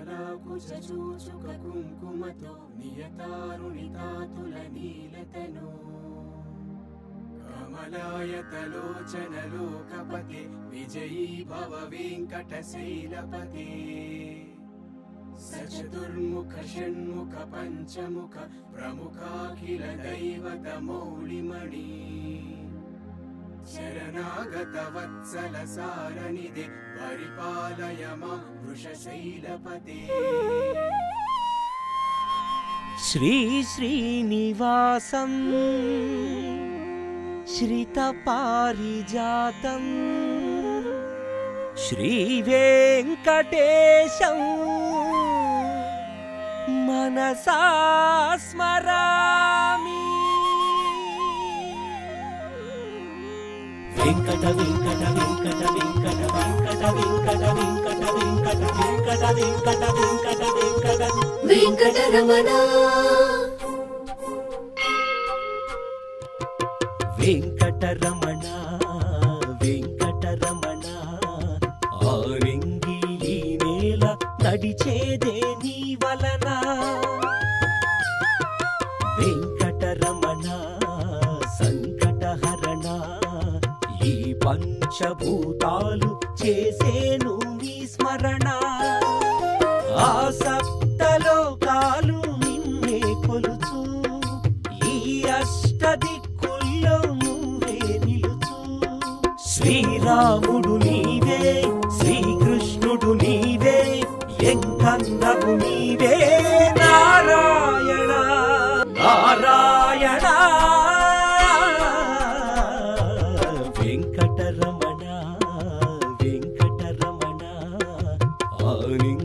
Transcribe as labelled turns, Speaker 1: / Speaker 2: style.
Speaker 1: కమలాకుచూచుక కుంకుమతో నియతారుణితాతుల నీలతను కమలాయతలోచనలోకపతే విజయీ భవ వెంకటశైలపతే సచతుర్ముఖ షణ్ముఖ పంచముఖ ప్రముఖాఖిల దైవత మౌళిమణి శరణాగత వత్సల సారనిదే పరిపాలయ మాం వృషశైలపతే
Speaker 2: శ్రీ శ్రీనివాసం శ్రిత పారిజాతం శ్రీ వెంకటేశం మనసా స్మరామి. వెంకట వెంకట వెంకట వెంకట వెంకట వెంకట వెంకట వెంకట వెంకట వెంకట వెంకట వెంకట
Speaker 3: వెంకటరమణ
Speaker 2: వెంకటరమణ వెంకటరమణ ఆరింగి ఈ నేల నడిచేదే నీ వలన వెంకటరమణ సంకటహరణ ఈ పంచభూతాలు చేసేను నీ స్మరణ ఆ సప్తలోకాలు నిన్నే కొలుచు ఈ అష్టదిక్కుల్లో నువ్వే నిలుచు శ్రీరాముడు నీవే శ్రీకృష్ణుడు నీవే ఎంకన్నవు నీవే నారాయణ నారాయణ వెంకటరమణ వెంకటరమణ ఆలింగ